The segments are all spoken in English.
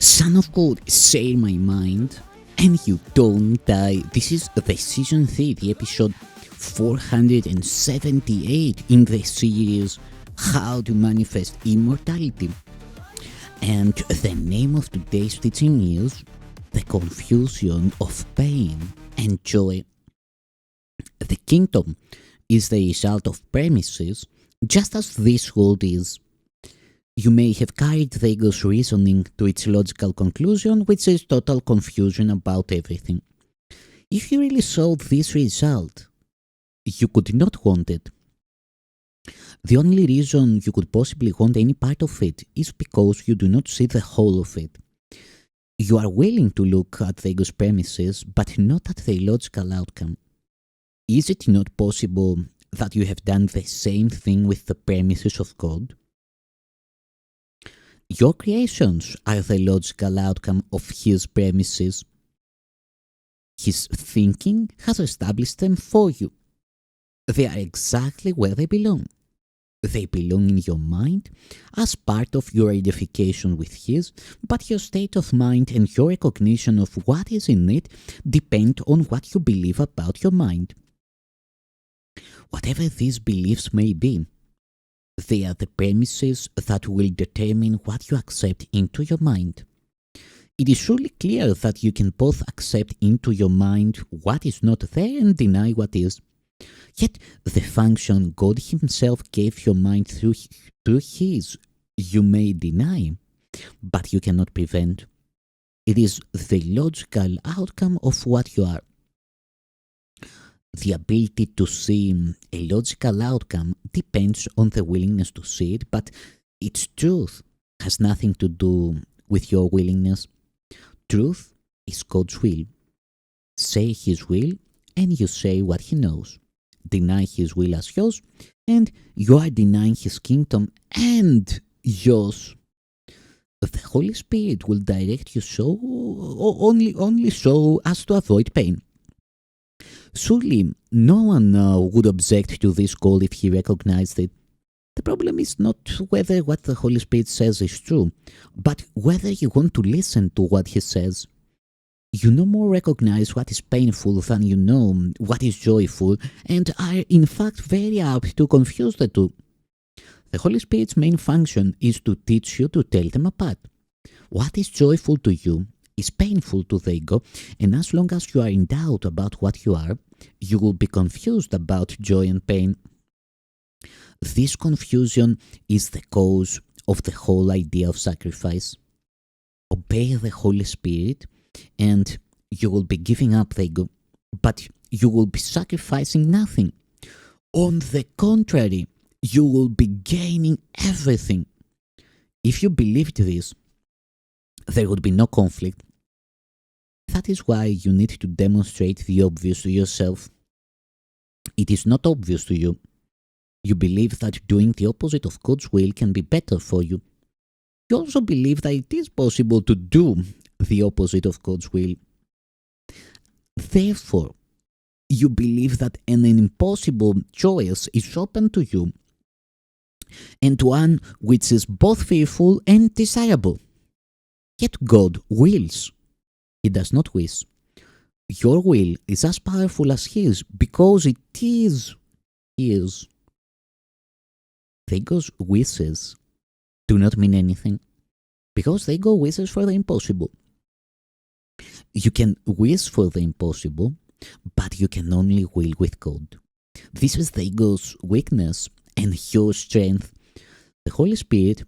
Son of God, share my mind, and you don't die. This is the season 3, the episode 478 in the series How to Manifest Immortality. And the name of today's teaching is The Confusion of Pain and Joy. The kingdom is the result of premises, just as this world is. You may have carried the ego's reasoning to its logical conclusion, which is total confusion about everything. If you really saw this result, you could not want it. The only reason you could possibly want any part of it is because you do not see the whole of it. You are willing to look at the ego's premises, but not at the logical outcome. Is it not possible that you have done the same thing with the premises of God? Your creations are the logical outcome of His premises. His thinking has established them for you. They are exactly where they belong. They belong in your mind as part of your identification with His, but your state of mind and your recognition of what is in it depend on what you believe about your mind. Whatever these beliefs may be, they are the premises that will determine what you accept into your mind. It is surely clear that you can both accept into your mind what is not there and deny what is. Yet the function God Himself gave your mind through His, you may deny, but you cannot prevent. It is the logical outcome of what you are. The ability to see a logical outcome depends on the willingness to see it, but its truth has nothing to do with your willingness. Truth is God's will. Say His will, and you say what He knows. Deny His will as yours, and you are denying His kingdom and yours. The Holy Spirit will direct you so, only so as to avoid pain. Surely, no one would object to this goal if he recognized it. The problem is not whether what the Holy Spirit says is true, but whether you want to listen to what He says. You no more recognize what is painful than you know what is joyful, and are in fact very apt to confuse the two. The Holy Spirit's main function is to teach you to tell them apart. What is joyful to you is painful to the ego, and as long as you are in doubt about what you are, you will be confused about joy and pain. This confusion is the cause of the whole idea of sacrifice. Obey the Holy Spirit, and you will be giving up the ego, but you will be sacrificing nothing. On the contrary, you will be gaining everything. If you believed this, there would be no conflict. That is why you need to demonstrate the obvious to yourself. It is not obvious to you. You believe that doing the opposite of God's will can be better for you. You also believe that it is possible to do the opposite of God's will. Therefore, you believe that an impossible choice is open to you, and one which is both fearful and desirable. Yet God wills. He does not wish. Your will is as powerful as His because it is His. The ego's wishes do not mean anything because the ego wishes for the impossible. You can wish for the impossible, but you can only will with God. This is the ego's weakness and your strength. The Holy Spirit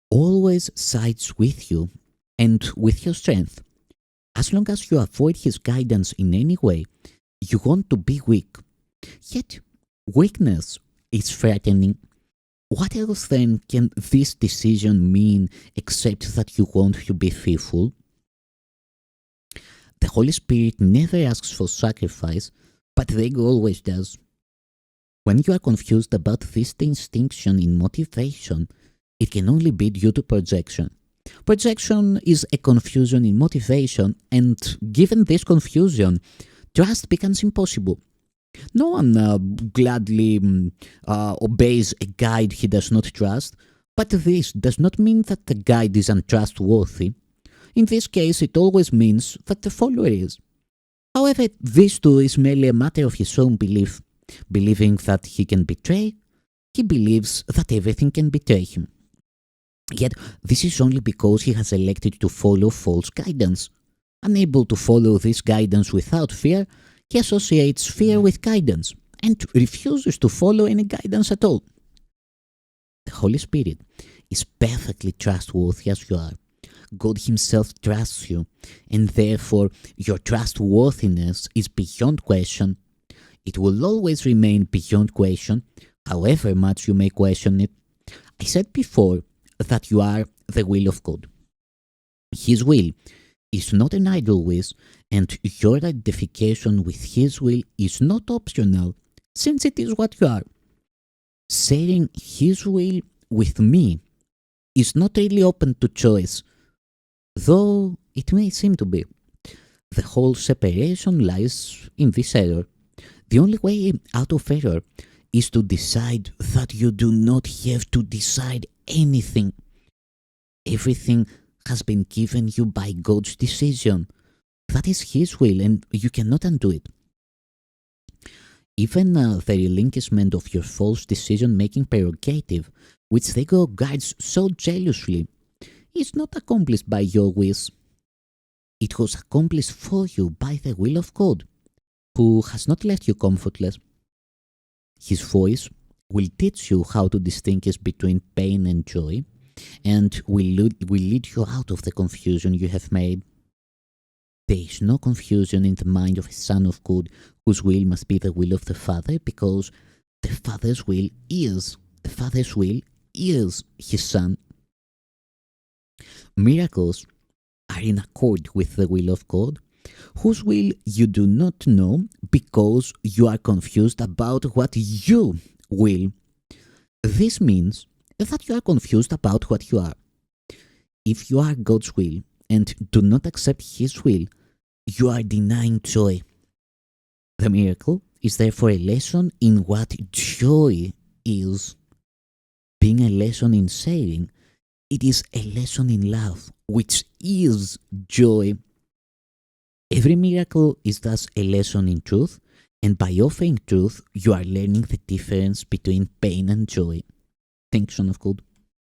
always sides with you and with your strength. As long as you avoid His guidance in any way, you want to be weak. Yet, weakness is threatening. What else then can this decision mean except that you want to be fearful? The Holy Spirit never asks for sacrifice, but the ego always does. When you are confused about this distinction in motivation, it can only be due to projection. Projection is a confusion in motivation, and given this confusion, trust becomes impossible. No one gladly obeys a guide he does not trust, but this does not mean that the guide is untrustworthy. In this case, it always means that the follower is. However, this too is merely a matter of his own belief. Believing that he can betray, he believes that everything can betray him. Yet, this is only because he has elected to follow false guidance. Unable to follow this guidance without fear, he associates fear with guidance and refuses to follow any guidance at all. The Holy Spirit is perfectly trustworthy as you are. God Himself trusts you, and therefore your trustworthiness is beyond question. It will always remain beyond question, however much you may question it. I said before that you are the will of God. His will is not an idle wish, and your identification with His will is not optional, since it is what you are. Sharing His will with me is not really open to choice, though it may seem to be. The whole separation lies in this error. The only way out of error is to decide that you do not have to decide anything. Everything has been given you by God's decision. That is His will, and you cannot undo it. Even the relinquishment of your false decision-making prerogative, which the ego guards so jealously, is not accomplished by your wish. It was accomplished for you by the will of God, who has not left you comfortless. His voice will teach you how to distinguish between pain and joy, and will lead you out of the confusion you have made. There is no confusion in the mind of a son of God whose will must be the will of the Father, because the Father's will is His Son. Miracles are in accord with the will of God, whose will you do not know because you are confused about what you will. This means that you are confused about what you are. If you are God's will and do not accept His will, you are denying joy. The miracle is therefore a lesson in what joy is. Being a lesson in sharing, it is a lesson in love, which is joy. Every miracle is thus a lesson in truth, and by offering truth, you are learning the difference between pain and joy. Thanks, Son of God.